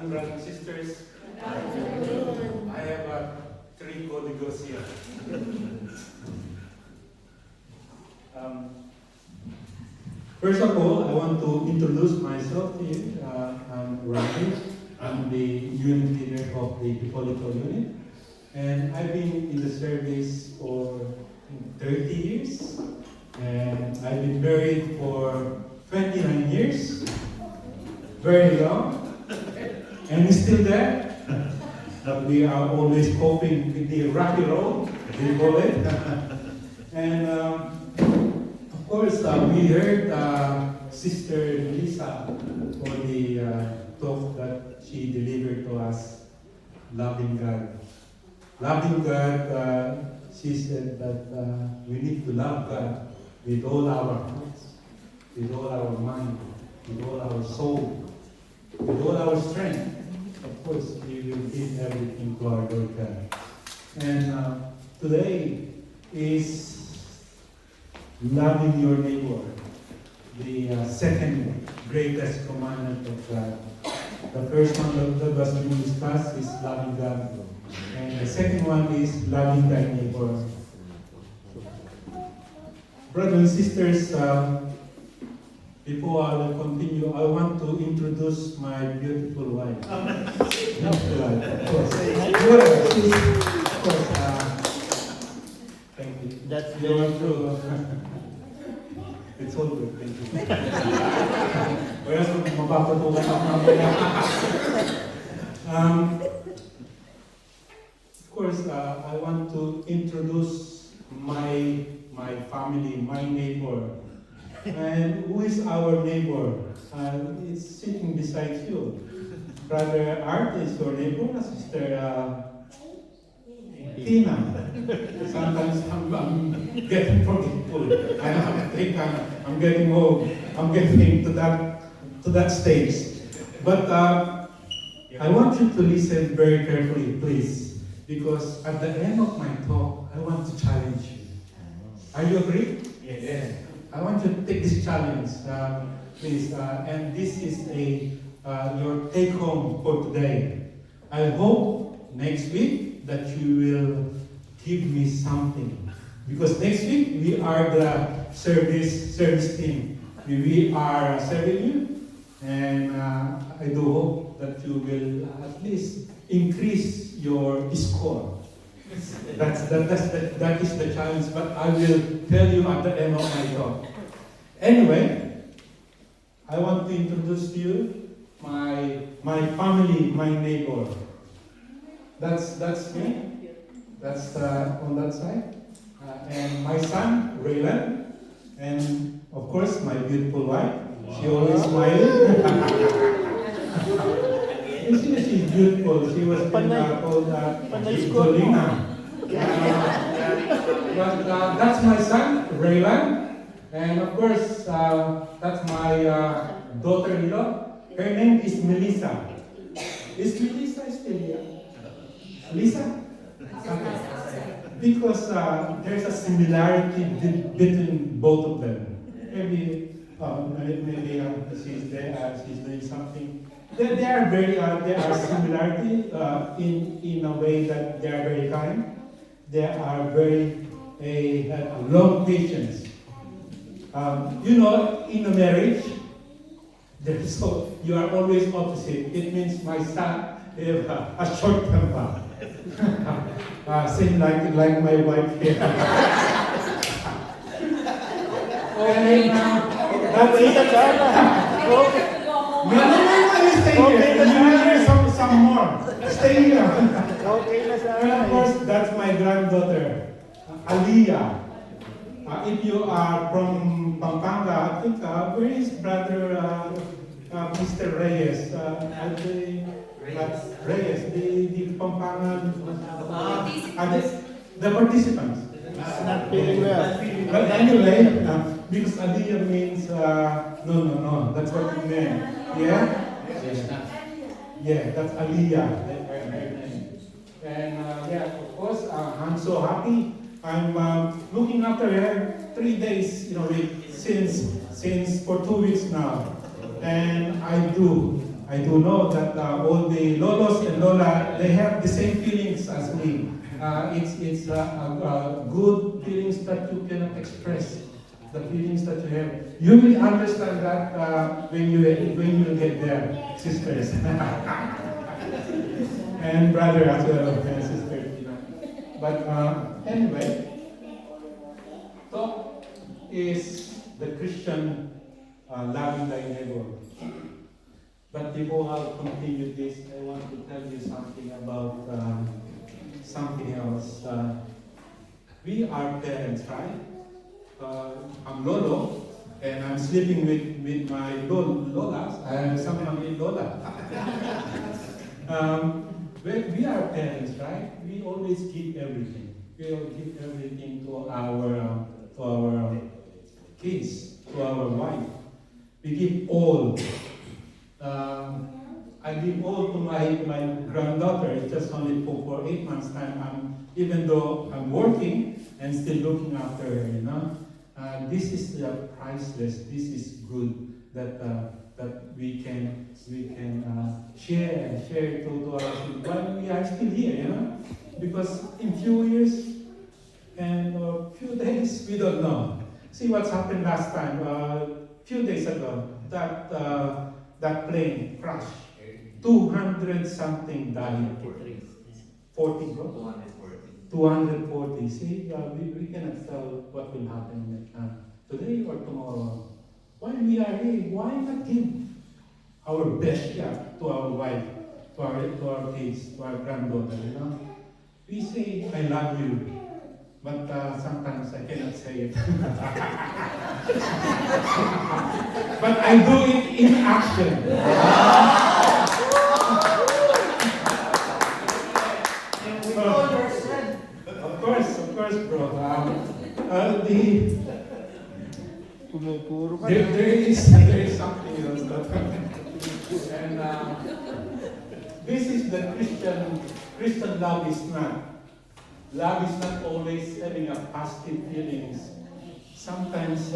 afternoon, brothers and sisters. I have three códigos here. First of all, I want to introduce myself to you. I'm Rafi. I'm the unit leader of the Hipolito unit. And I've been in the service for 30 years. And I've been married for 29 years. Very long. And it's still there. But we are always coping with the rocky road, we call it. And of course, we heard Sister Lisa for the talk that she delivered to us, loving God. Loving God, she said that we need to love God with all our hearts, with all our mind, with all our soul, with all our strength. Of course, we will give everything to our Lord God. And today is loving your neighbor, the second greatest commandment of God. The first one that was being discussed is loving God. And the second one is loving thy neighbor. Brothers and sisters, before I will continue, I want to introduce my beautiful wife. Beautiful wife, of course. Of course, thank you. That's very true. It's all good, thank you. Kaya mapapatulan ako mamaya. Of course, I want to introduce my family, my neighbor. And who is our neighbor? It's sitting beside you. Brother Art is your neighbor, Sister Tina. Sometimes I'm getting forgetful. I think I'm getting old. I'm getting to that stage. But I want you to listen very carefully, please, because at the end of my talk, I want to challenge you. Are you agree? Yes. I want you to take this challenge, please. And this is your take home for today. I hope next week that you will give me something, because next week we are the service team. We are serving you, and I do hope that you will at least increase your score. That is the challenge, but I will tell you at the end of my talk. Anyway, I want to introduce to you my family, my neighbor. That's me. That's on that side. And my son, Raylan. And of course, my beautiful wife. Wow. She always smiling. She's beautiful. She was called Jolina. But that's my son, Raylan. And of course, that's my daughter-in-law. Her name is Melissa. Is Melissa still here? Lisa? Okay. Because there's a similarity between both of them. Maybe she's there, she's doing something. There are similarity in a way that they are very kind. They are very long patience. You know, in a marriage, you are always opposite. It means my son has a short temper. Same like my wife here. Okay. Stay here. You hear some more. Stay here. And of course, that's my granddaughter, Aliyah. If you are from Pampanga, I think, where is brother Mr. Reyes? Reyes, the Pampanga, the participants. Not feeling well. But anyway, because Aliyah means, no, that's what it meant. Yeah? Yeah, that's Aliyah. And of course, I'm so happy. I'm looking after her 3 days, since for 2 weeks now. And I do I do know that all the lolos and lola, they have the same feelings as me. It's good feelings that you cannot express. The feelings that you have, you will understand that when you get there, sisters and brother as well, and sisters. You know. But anyway, talk is the Christian loving thy neighbor. But before I continue this, I want to tell you something about something else. We are parents, right? I'm Lolo, and I'm sleeping with my Lolas. I am somehow in Lola. We are parents, right? We always give everything. We will give everything to our kids, to our wife. We give all. I give all to my granddaughter. It's just only for 8 months time. Even though I'm working and still looking after her, you know. This is priceless. This is good that we can share to our children while we are still here, you know. Because in few years and few days we don't know. See what's happened last time. Few days ago, that plane crashed. 200 something died. 40, bro? 240. See, we cannot tell what will happen today or tomorrow. While we are here, why not give our best shot to our wife, to our kids, to our granddaughter, you know? We say, I love you, but sometimes I cannot say it. But I do it in action. Of course, bro. There is something else and this is the Christian love is not. Love is not always having a positive feelings. Sometimes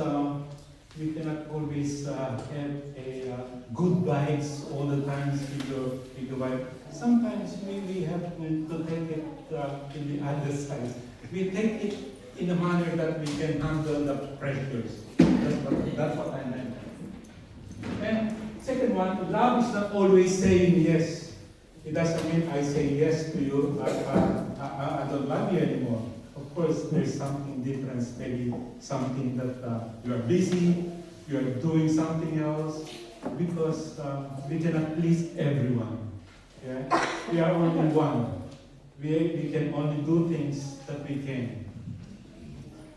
we cannot always have a good vibes all the time with your wife. Sometimes we have to take it in the other side. We take it in a manner that we can handle the pressures. That's what I meant. And second one, love is not always saying yes. It doesn't mean I say yes to you, I don't love you anymore. Of course, there's something different, maybe something that you are busy, you are doing something else, because we cannot please everyone. Yeah? We are only one. We can only do things that we can.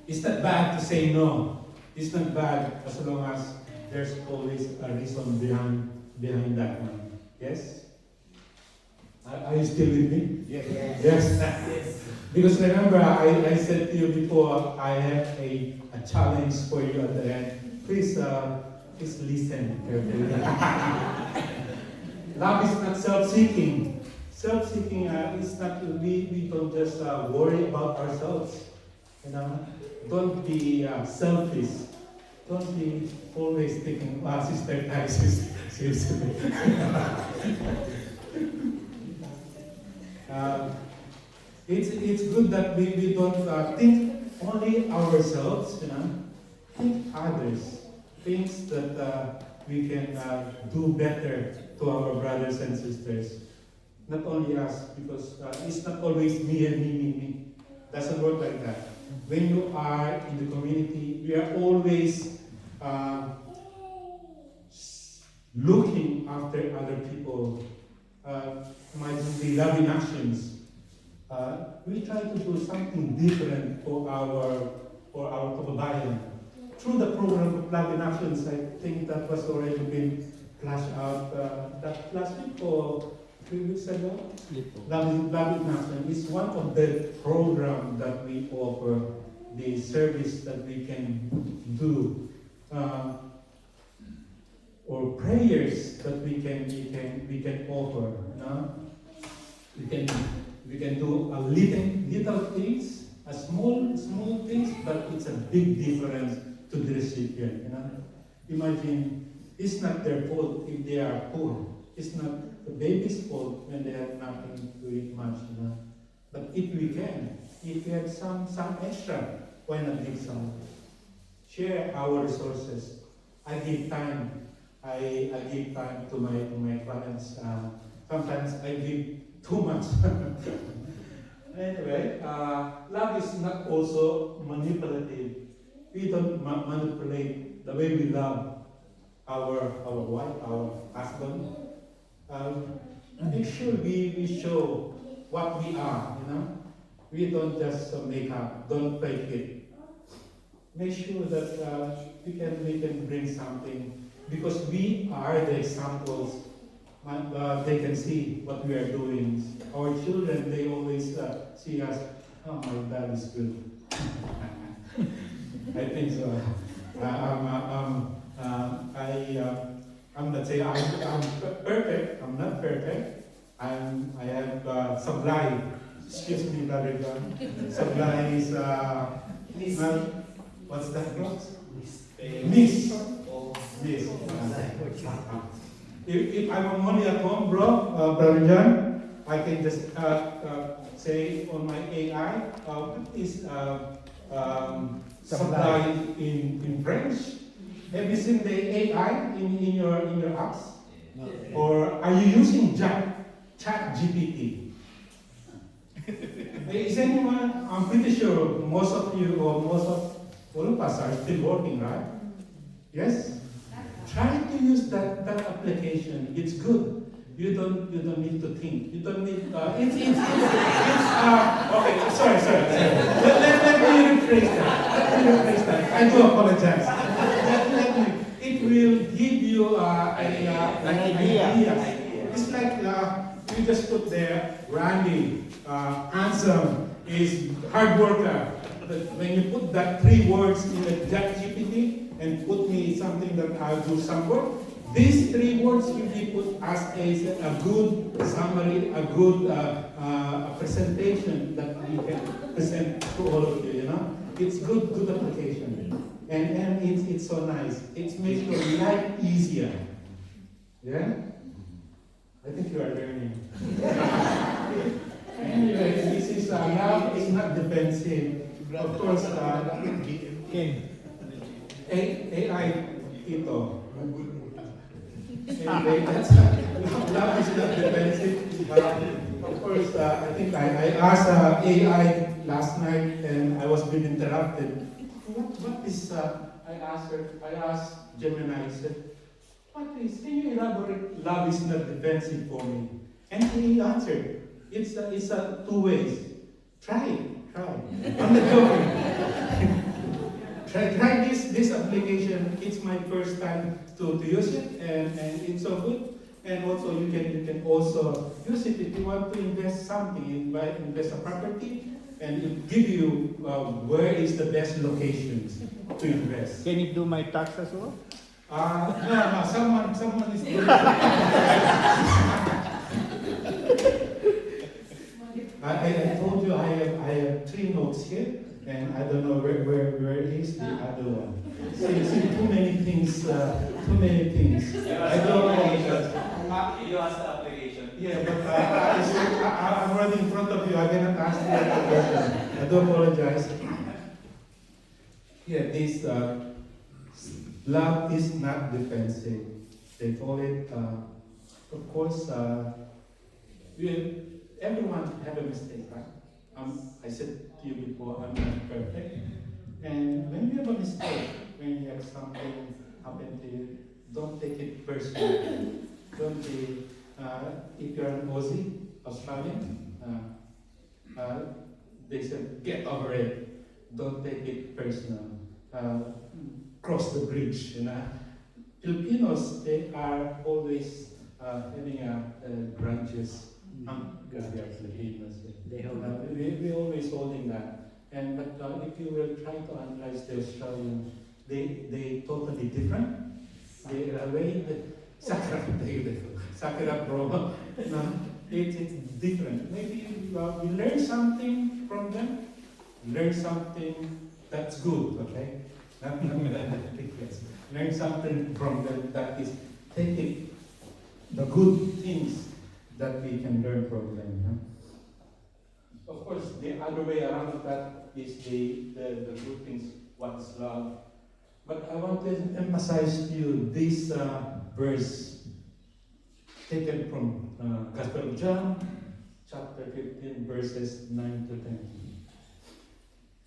It's not bad to say no. It's not bad as long as there's always a reason behind that one. Yes? Are you still with me? Yes. Yes. Because remember, I said to you before, I have a challenge for you at the end. Please listen carefully. Love is not self-seeking. Self-seeking is not, we don't just worry about ourselves. You know? Don't be selfish. Don't be always thinking, Sister Tyson, seriously. It's good that we don't think only ourselves, you know. Think others. Things that we can do better to our brothers and sisters. Not only us, because it's not always me and me. Doesn't work like that. When you are in the community, we are always looking after other people. Might be loving actions. We try to do something different for our kababayan. Through the program of Loving Actions, I think that was already been flashed out that last week or 3 weeks ago. Loving Action is one of the programs that we offer, the service that we can do, or prayers that we can offer. We can do a little things, a small things, but it's a big difference to the recipient. You know? Imagine, it's not their fault if they are poor. It's not the baby's fault when they have nothing to eat much, you know. But if we have some extra, why not give some? Share our resources. I give time. I give time to my clients. Sometimes I give too much. Anyway, love is not also manipulative. We don't manipulate the way we love our wife, our husband. Make sure we show what we are, you know. We don't just make up, don't fake it. Make sure that we can bring something, because we are the examples. They can see what we are doing. Our children, they always see us, oh, my dad is good. I think so. I'm not saying I'm perfect. I'm not perfect. I have supply. Excuse me, Brother John. Supply is what's that called? Miss. If I'm only at home, Brother John, I can just say on my AI, what is supply in French? Have you seen the AI in your apps? No. Or are you using Chat GPT? Is anyone? I'm pretty sure most of you or most of all of us are still working, right? Yes. Try to use that application. It's good. You don't need to think. You don't need. It's okay. Sorry. Let me rephrase that. I do apologize. It will give you an idea. It's like you just put there, Randy, handsome, is hard worker. But when you put that 3 words in the Chat GPT and put me something that I'll do some work, these 3 words will be put as a good summary, a good presentation that we can present to all of you. You know, it's good application, and it's so nice. It makes your life easier. Yeah, I think you are learning. Anyway, this is love is not defensive. Of course, AI ito. Anyway, love is not defensive. Of course, I think I asked AI last night and I was being interrupted. What is, I asked Gemini, I said, can you elaborate, love is not defensive for me? And he answered, it's 2 ways. Try it. I'm not joking. Try this application. It's my first time to use it, and it's so good. And also you can also use it if you want to invest something, invest a property, and it give you where is the best locations to invest. Can it do my tax as well? No, someone is doing I told you I have 3 notes here, and I don't know where is the other one. See, too many things. I don't know. You asked the application. Yeah, but I'm already in front of you. I cannot ask the application. I do apologize. Yeah, this love is not defensive. They call it, of course, everyone have a mistake, right? I said to you before, I'm not perfect. And when you have a mistake, when you have something happen to you, don't take it personally. Don't be, if you're an Aussie, Australian, they said, get over it. Don't take it personal. Cross the bridge, you know. Filipinos, they are always having grudges. We're always holding that. But if you will try to analyze the Australian, they totally different. They are way Sakura bro. No, it's different. Maybe we learn something from them. Learn something that's good, okay? Not learn something from them that is take it the good things that we can learn from them. Huh? Of course, the other way around of that is the good things, what's love. But I want to emphasize to you this verse taken from Gospel of John, chapter 15, verses 9 to 10.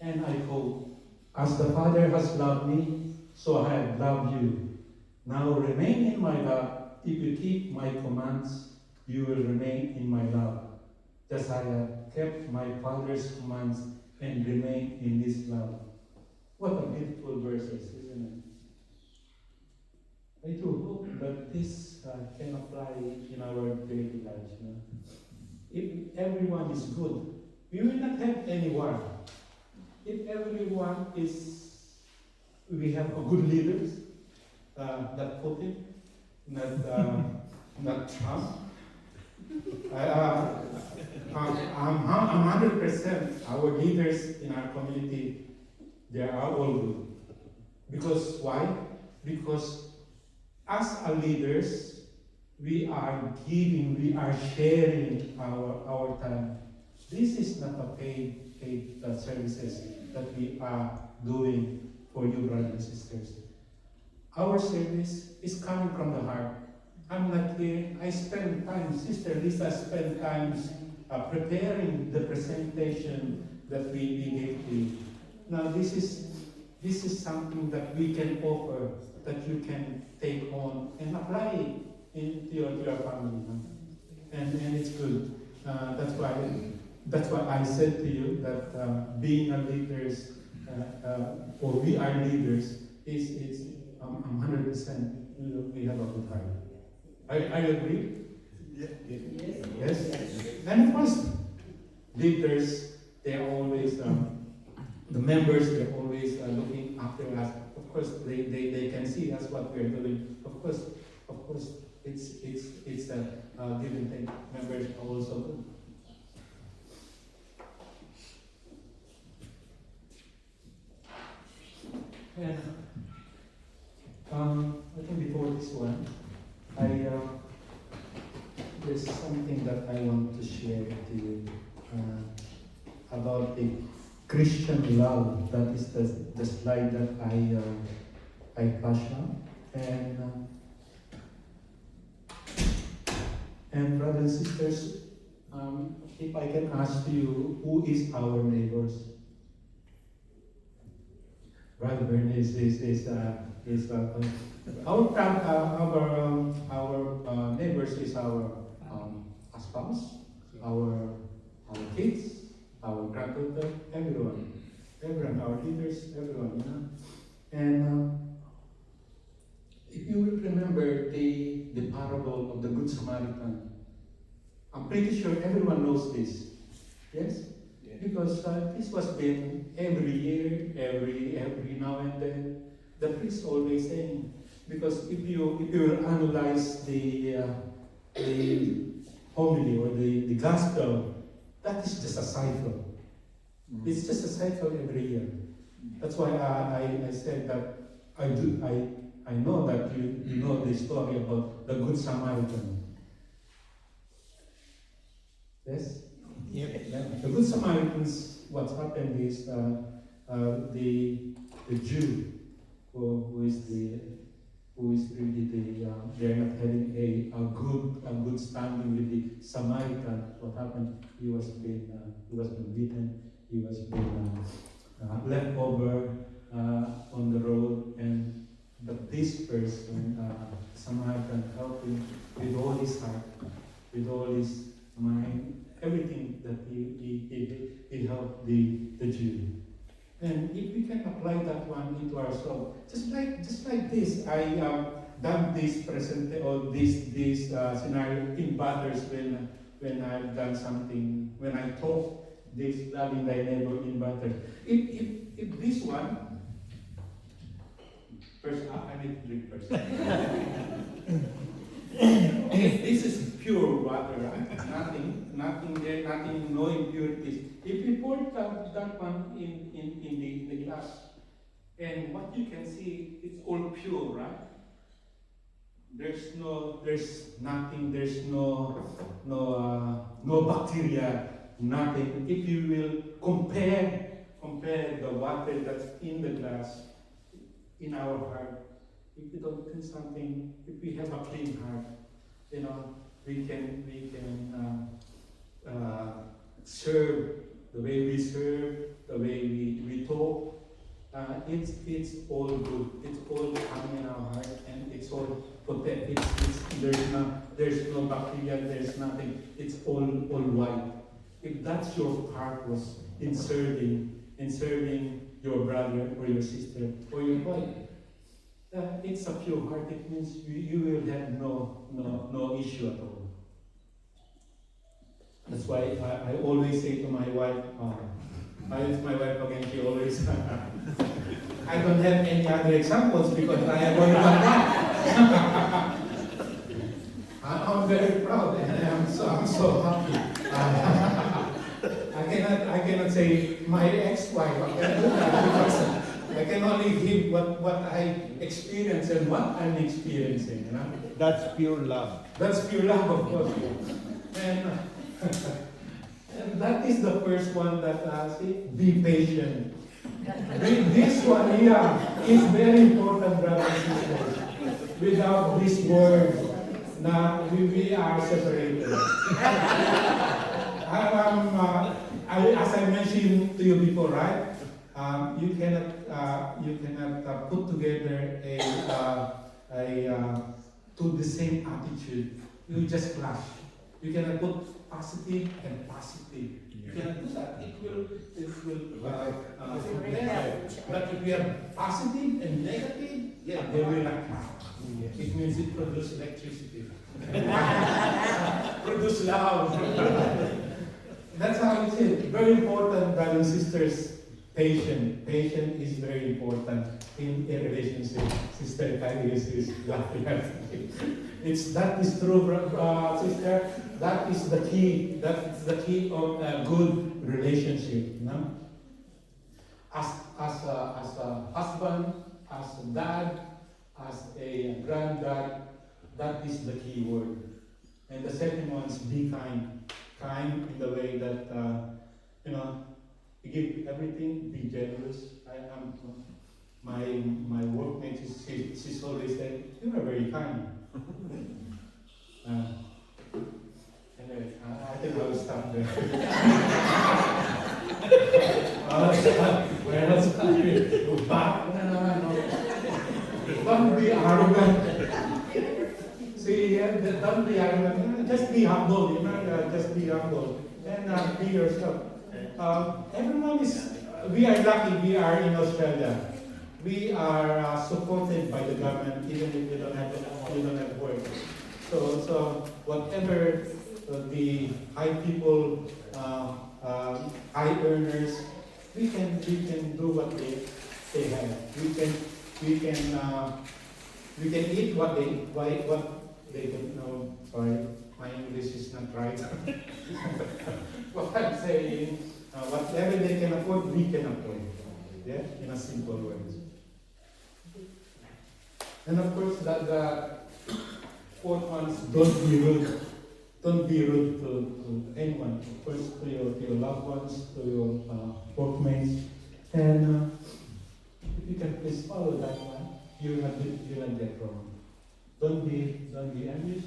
And I quote, "As the Father has loved me, so I have loved you. Now remain in my love. If you keep my commands, you will remain in my love. Just I have kept my Father's commands and remain in this love." What a beautiful verses, isn't it? I do hope that this can apply in our daily lives. You know? If everyone is good, we will not have any war. If everyone is, we have a good leaders, not Putin, not Trump. I'm 100% our leaders in our community, they are all good. Because why? Because as our leaders, we are giving, we are sharing our time. This is not a paid services that we are doing for you, brothers and sisters. Our service is coming from the heart. I'm not here. I spend time, Sister Lisa spent time preparing the presentation that we gave to you. Now this is something that we can offer, that you can take on and apply it into your family. And it's good. That's why I said to you that being a leaders, or we are leaders, is 100%. We have a good heart. I agree. Yeah. Yes. And of course, leaders, they are always the members. They're always looking after us. Of course, they can see us what we're doing. Of course, it's a give and take. Members are also good. And I think before this one, there's something that I want to share to you about the Christian love. That is the slide that I flashed on. And brothers and sisters, if I can ask you, who is our neighbors? Brother Bernie is our neighbors is our spouse, our kids, our granddaughter, everyone, our leaders, everyone, you know. And if you will remember the parable of the Good Samaritan, I'm pretty sure everyone knows this. Yes? Because this was been every year, every now and then. The priest always saying, because if you will analyze the homily or the gospel, that is just a cycle. It's just a cycle every year. That's why I said that I know that you know the story about the Good Samaritan. Yes? Yep. The Good Samaritans, what's happened is the Jew who is really they're not having a good standing with the Samaritan. What happened? He was been beaten. He was been left over on the road, but this person, Samaritan, helped him with all his heart, with all his mind, everything that he helped the Jew. And if we can apply that one into ourselves, just like this, I done this this scenario in Butters when I've done something, when I taught this loving thy neighbor in Butters. If this one, first I need to drink first. This is pure water, right? Nothing there, nothing, no impurities. If you pour that one in the glass, and what you can see, it's all pure, right? there's nothing, there's no bacteria, nothing. If you will compare the water that's in the glass in our heart, if we don't do something, if we have a clean heart, we can serve the way we serve, the way we talk. It's all good. It's all coming in our heart, and it's all protect. There's no bacteria. There's nothing. It's all white. If that's your purpose in serving your brother or your sister or your wife, it's a pure heart. It means you will have no issue at all. That's why I always say to my wife, my wife again, she always, I don't have any other examples because I have only one that. I'm very proud and I'm so happy. I cannot say my ex-wife. I cannot do that because I can only give what I experience and what I'm experiencing. That's pure love. That's pure love, of course. And that is the first one that be patient. This one here is very important, brothers and sisters. Without this word, now we are separated. As I mentioned to you before, right? You cannot put together to the same attitude. You just clash. You cannot put positive and positive. You cannot do that. It will but if you have positive and negative, they will like it means it produces electricity. Produce love. That's how it is. Very important, brothers and sisters. Patience is very important in a relationship. Sister Kylie is laughing at me. That is true, sister. That is the key. That's the key of a good relationship. No? As a husband, as a dad, as a granddad, that is the key word. And the second one is be kind. Kind in the way that you give everything. Be generous. My workmate, she's always saying, "You are very kind." Anyway, I think I will stop there. Don't be arrogant. See, don't be arrogant. Just be humble. Just be humble and be yourself. Everyone is. We are lucky. We are in Australia. We are supported by the government, even if we don't have work. So whatever the high people, high earners, we can do what they have. We can eat what they don't know. Sorry, my English is not right. What I'm saying, whatever they can afford, we can afford. Yeah, in a simple words. And of course, the fourth one is don't be rude. Don't be rude to anyone. First, to your loved ones, to your workmates, and if you can please follow that one, you'll not get wrong. Don't be envious.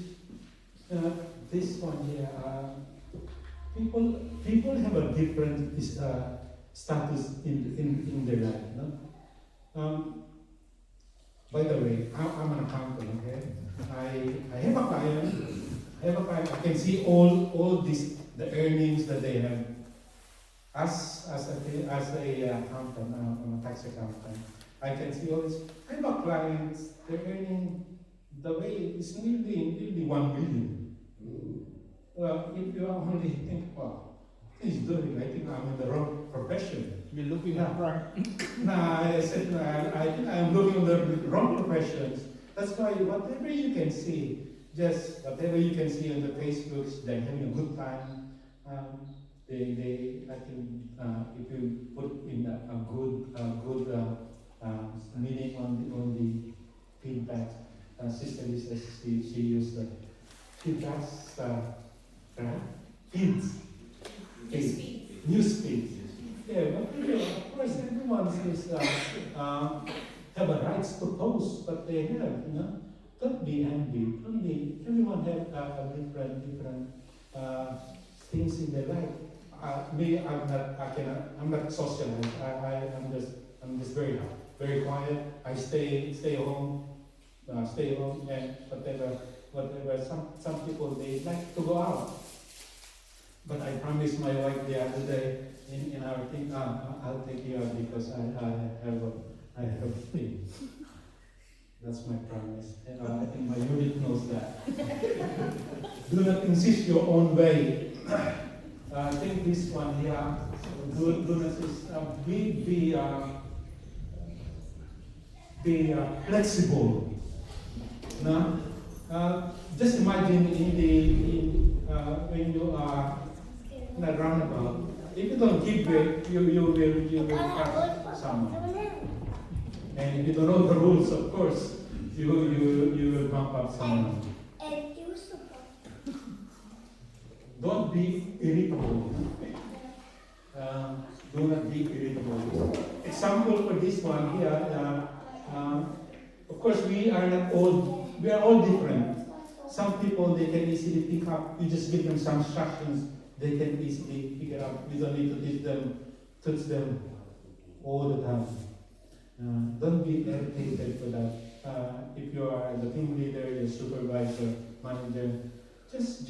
This one here, people have a different status in their life. No? By the way, I'm an accountant. Okay, I have a client. I can see all the earnings that they have. As a accountant, I'm a tax accountant. I can see all this. I have a client. They're earning the way it's nearly 1 million. Well, if you only think, well, he's doing, I think I'm in the wrong profession. You're looking at right. Nah, I said, I think I'm looking at the wrong professions. That's why whatever you can see, just whatever you can see on the Facebooks, they're having a good time. I think if you put in a good meaning on the feedback, Sister Lisa, she used that. She does feeds. News feeds. Yeah, but of course everyone says have a rights to post, but they have, Don't be angry. Don't be. Everyone have a different things in their life. Me, I'm not socialized. I'm just very quiet. I stay home, and whatever. Some people they like to go out, but I promised my wife the other day in our thing, I'll take you out because I have a thing. That's my promise. I think my unit knows that. Do not insist your own way. I think this one here, do not insist. Be flexible. No? Just imagine when you are in a roundabout. If you don't give way, you will catch someone. And if you don't know the rules, of course, you will bump up someone. Don't be irritable. Do not be irritable. Example for this one here. Of course, we are all different. Some people they can easily pick up. You just give them some instructions, they can easily pick it up. You don't need to teach them all the time. Don't be irritated for that. If you are the team leader, your supervisor, manager, just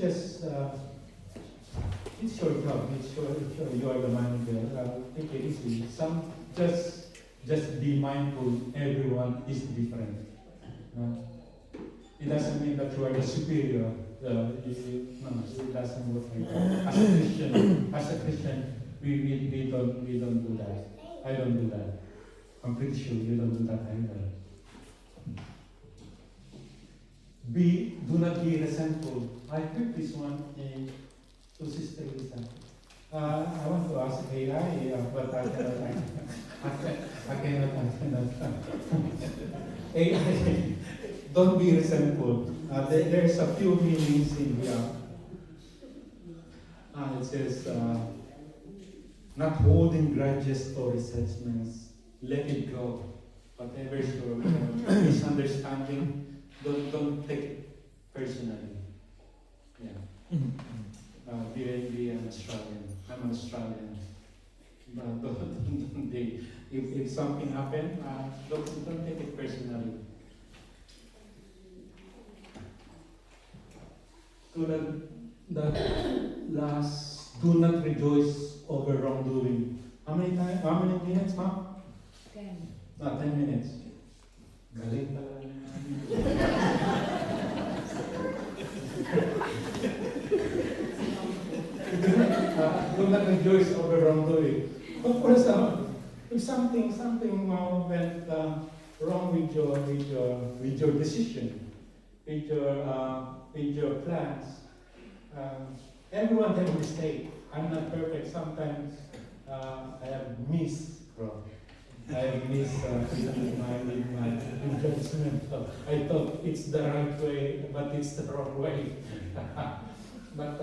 it's your job. It's your you are the manager. Take it easy. Just be mindful. Everyone is different. It doesn't mean that you are the superior. No, it doesn't work like that. As a Christian, we don't do that. I don't do that. I'm pretty sure you don't do that either. Do not be resentful. I heard this one to Sister Lisa. I want to ask AI, but I cannot. AI, don't be resentful. There's a few meanings in here. It says, not holding grudges or resentments. Let it go. Whatever's your misunderstanding, don't take it personally. Yeah. Be an Australian. I'm an Australian. But don't if something happened, don't take it personally. To the last, do not rejoice over wrongdoing. How many minutes, ma'am? 10. 10 minutes. Galing pala. Do not rejoice over wrongdoing. Of course, if something went wrong with your decision, with your plans, everyone has a mistake. I'm not perfect. Sometimes I have missed. I have missed with my judgment. I thought it's the right way, but it's the wrong way. But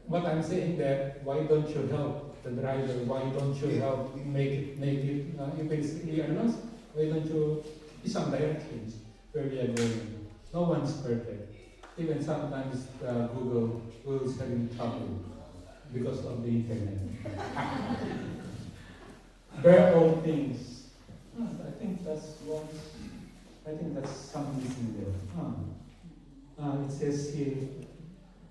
what I'm saying that why don't you help the driver? Why don't you help make it if we are lost? Why don't you give some directions where we are going? No one's perfect. Even sometimes Google's having trouble because of the internet. Bear all things. I think that's something missing there. It says here,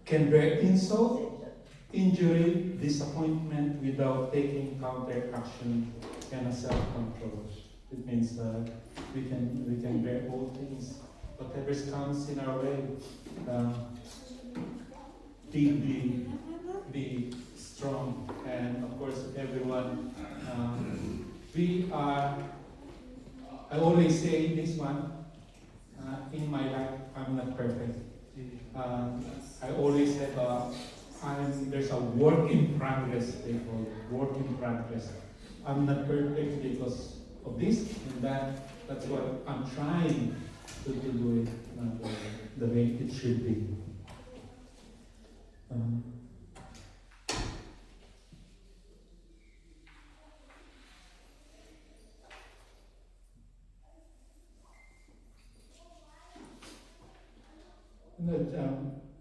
can bear insult, injury, disappointment without taking counteraction and self-control. It means that we can bear all things, whatever comes in our way. Be strong, and of course everyone. I always say this one. In my life, I'm not perfect. I always have there's a work in progress, they call it, work in progress. I'm not perfect because of this and that. That's what I'm trying to do it the way it should be.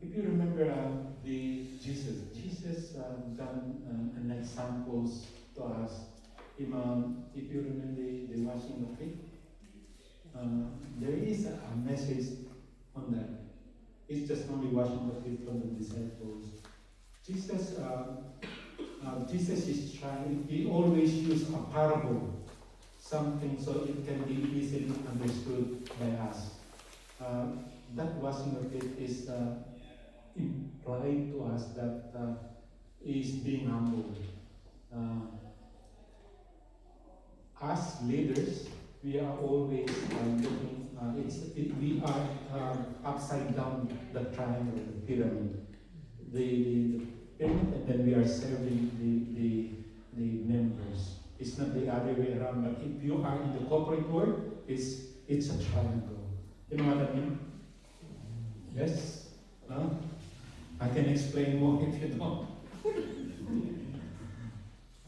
If you remember the Jesus done an examples to us. If you remember the washing of feet, there is a message on that. It's just only washing the feet from the disciples. Jesus is trying. He always use a parable, something so it can be easily understood by us. That washing of feet is implied to us that is being humble. As leaders, we are always looking. We are upside down the triangle, the pyramid. The pyramid, and then we are serving the members. It's not the other way around. But if you are in the corporate world, it's a triangle. You know what I mean? Yes? No? I can explain more if you don't.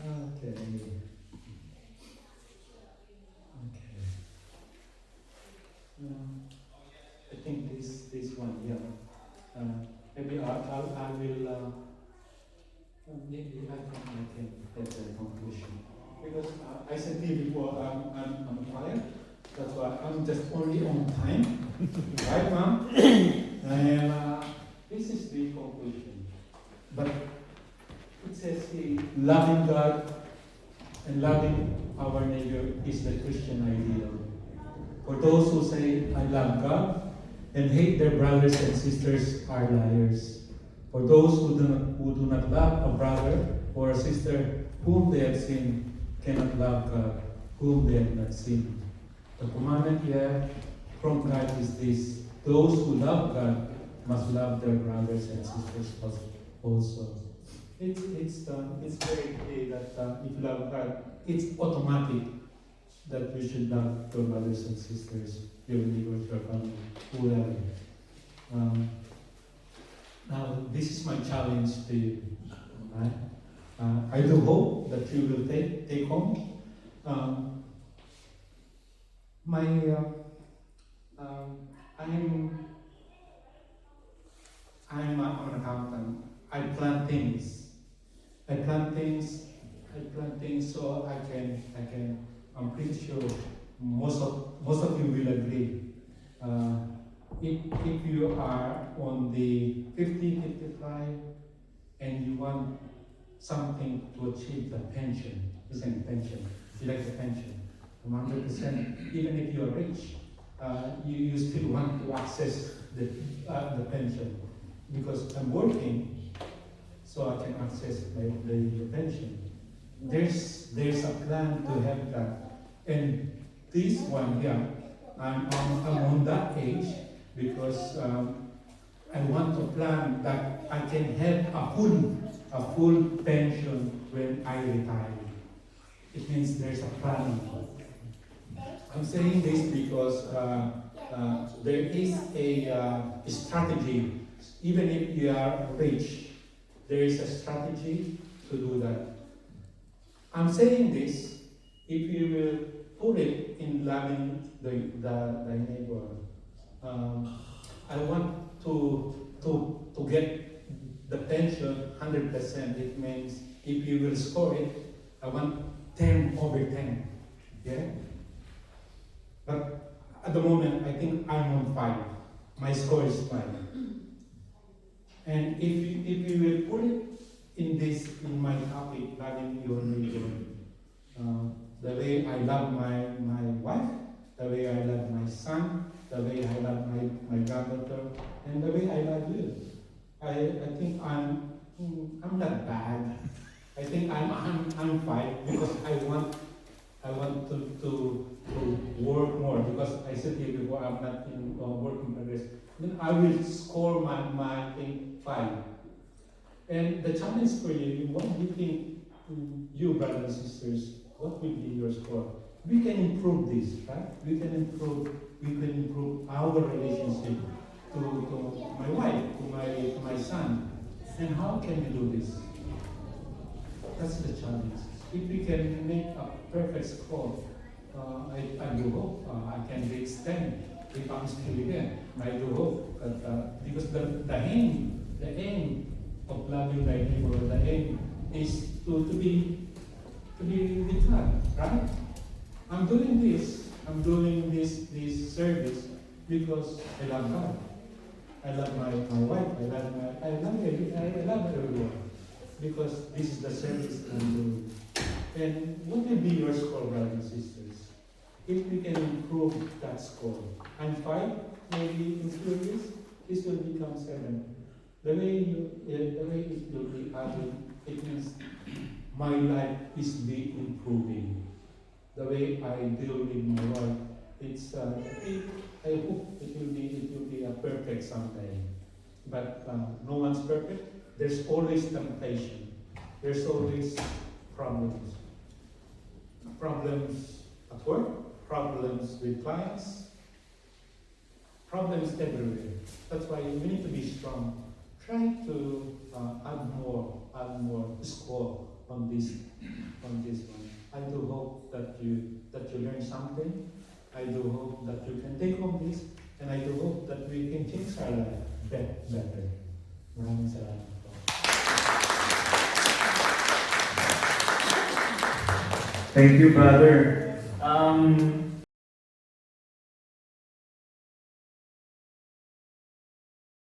Okay. I think this one, yeah. Maybe I will. Maybe I can get the conclusion because I said to you before I'm quiet. That's why I'm just only on time, right, Mom? And this is the conclusion. But it says loving God and loving our neighbor is the Christian ideal. For those who say, I love God, and hate their brothers and sisters are liars. For those who do not love a brother or a sister whom they have seen cannot love God, whom they have not seen. The commandment here from God is this: those who love God must love their brothers and sisters also. It's very clear that if you love God, it's automatic that we should love your brothers and sisters, your neighbors, your family, whoever. Now, this is my challenge to you. Right? I do hope that you will take home I'm an accountant. I plan things. So I can. I'm pretty sure most of you will agree. If you are on the 50-55 and you want something to achieve the pension, isn't pension? You like the pension, 100%. Even if you are rich, you still want to access the pension because I'm working, so I can access the pension. There's a plan to have that, and this one here, I'm on that age because I want to plan that I can have a full pension when I retire. It means there's a plan. I'm saying this because there is a strategy. Even if you are rich, there is a strategy to do that. I'm saying this, if you will put it in loving the neighbor. I want to get the pension 100%. It means if you will score it, I want 10 over 10. Yeah? But at the moment, I think I'm on 5. My score is 5. And if you will put it in my topic, loving your neighbor, the way I love my wife, the way I love my son, the way I love my granddaughter, and the way I love you. I think I'm not bad. I think I'm fine because I want to work more because I said here before I'm not in work in progress. Then I will score my thing 5. And the challenge for you, what do you think, you brothers and sisters, what will be your score? We can improve this, right? We can improve we can improve our relationship to my wife, to my son. And how can we do this? That's the challenge. If we can make a perfect score, I do hope I can reach 10 if I'm still here. I do hope that because the aim of loving thy neighbor, the aim is to be with God, right? I'm doing this service because I love God. I love my wife. I love everyone because this is the service I'm doing. And what will be your score, brothers and sisters? If we can improve that score, and 5, maybe in few years, this will become 7. The way it will be added, it means my life is be improving. The way I deal with my wife, it's I hope it will be a perfect someday. But no one's perfect. There's always temptation. There's always problems. Problems at work, problems with clients, problems everywhere. That's why we need to be strong. Try to add more score on this one. I do hope that you learn something. I do hope that you can take home this, and I do hope that we can change our life better. Maraming salamat po. Thank you, brother.